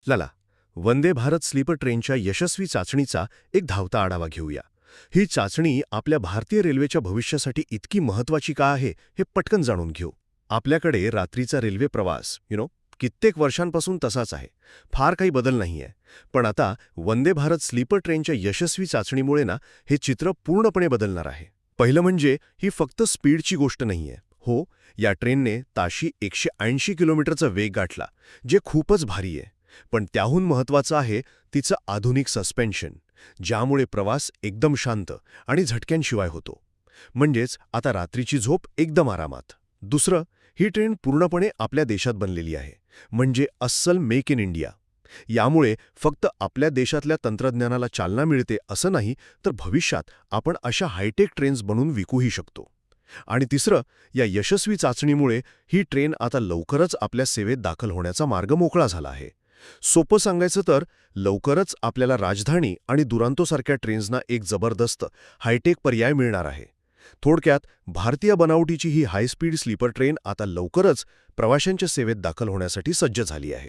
चला, वंदे भारत स्लीपर ट्रेनच्या यशस्वी चाचणीचा एक धावता आढावा घेऊया. ही चाचणी आपल्या भारतीय रेल्वेच्या भविष्यासाठी इतकी महत्त्वाची का आहे हे पटकन जाणून घेऊ. आपल्याकडे रात्रीचा रेल्वे प्रवास कित्येक वर्षांपासून तसाच आहे. फार काही बदल नाहीये. पण आता वंदे भारत स्लीपर ट्रेनच्या यशस्वी चाचणीमुळे हे चित्र पूर्णपणे बदलणार आहे. पहिलं म्हणजे ही फक्त स्पीडची गोष्ट नाहीये. हो, या ट्रेनने ताशी 180 किलोमीटरचा वेग गाठला, जे खूपच भारी आहे. पण त्याहून महत्त्वाचं आहे तिचं आधुनिक सस्पेन्शन, ज्यामुळे प्रवास एकदम शांत आणि झटक्यांशिवाय होतो. म्हणजेच आता रात्रीची झोप एकदम आरामात. दुसरं, ही ट्रेन पूर्णपणे आपल्या देशात बनलेली आहे, म्हणजे अस्सल मेक इन इंडिया. यामुळे फक्त आपल्या देशातल्या तंत्रज्ञानाला चालना मिळते असं नाही, तर भविष्यात आपण अशा हायटेक ट्रेन्स बनवून विकूही शकतो. आणि तिसरं, या यशस्वी चाचणीमुळे ही ट्रेन आता लवकरच आपल्या सेवेत दाखल होण्याचा मार्ग मोकळा झाला आहे. सोपं सांगायचं तर लवकरच आपल्याला राजधानी आणि दुरांतोसारख्या ट्रेन्सना एक जबरदस्त हायटेक पर्याय मिळणार आहे. थोडक्यात, भारतीय बनावटीची ही हायस्पीड स्लीपर ट्रेन आता लवकरच प्रवाशांच्या सेवेत दाखल होण्यासाठी सज्ज झाली आहे.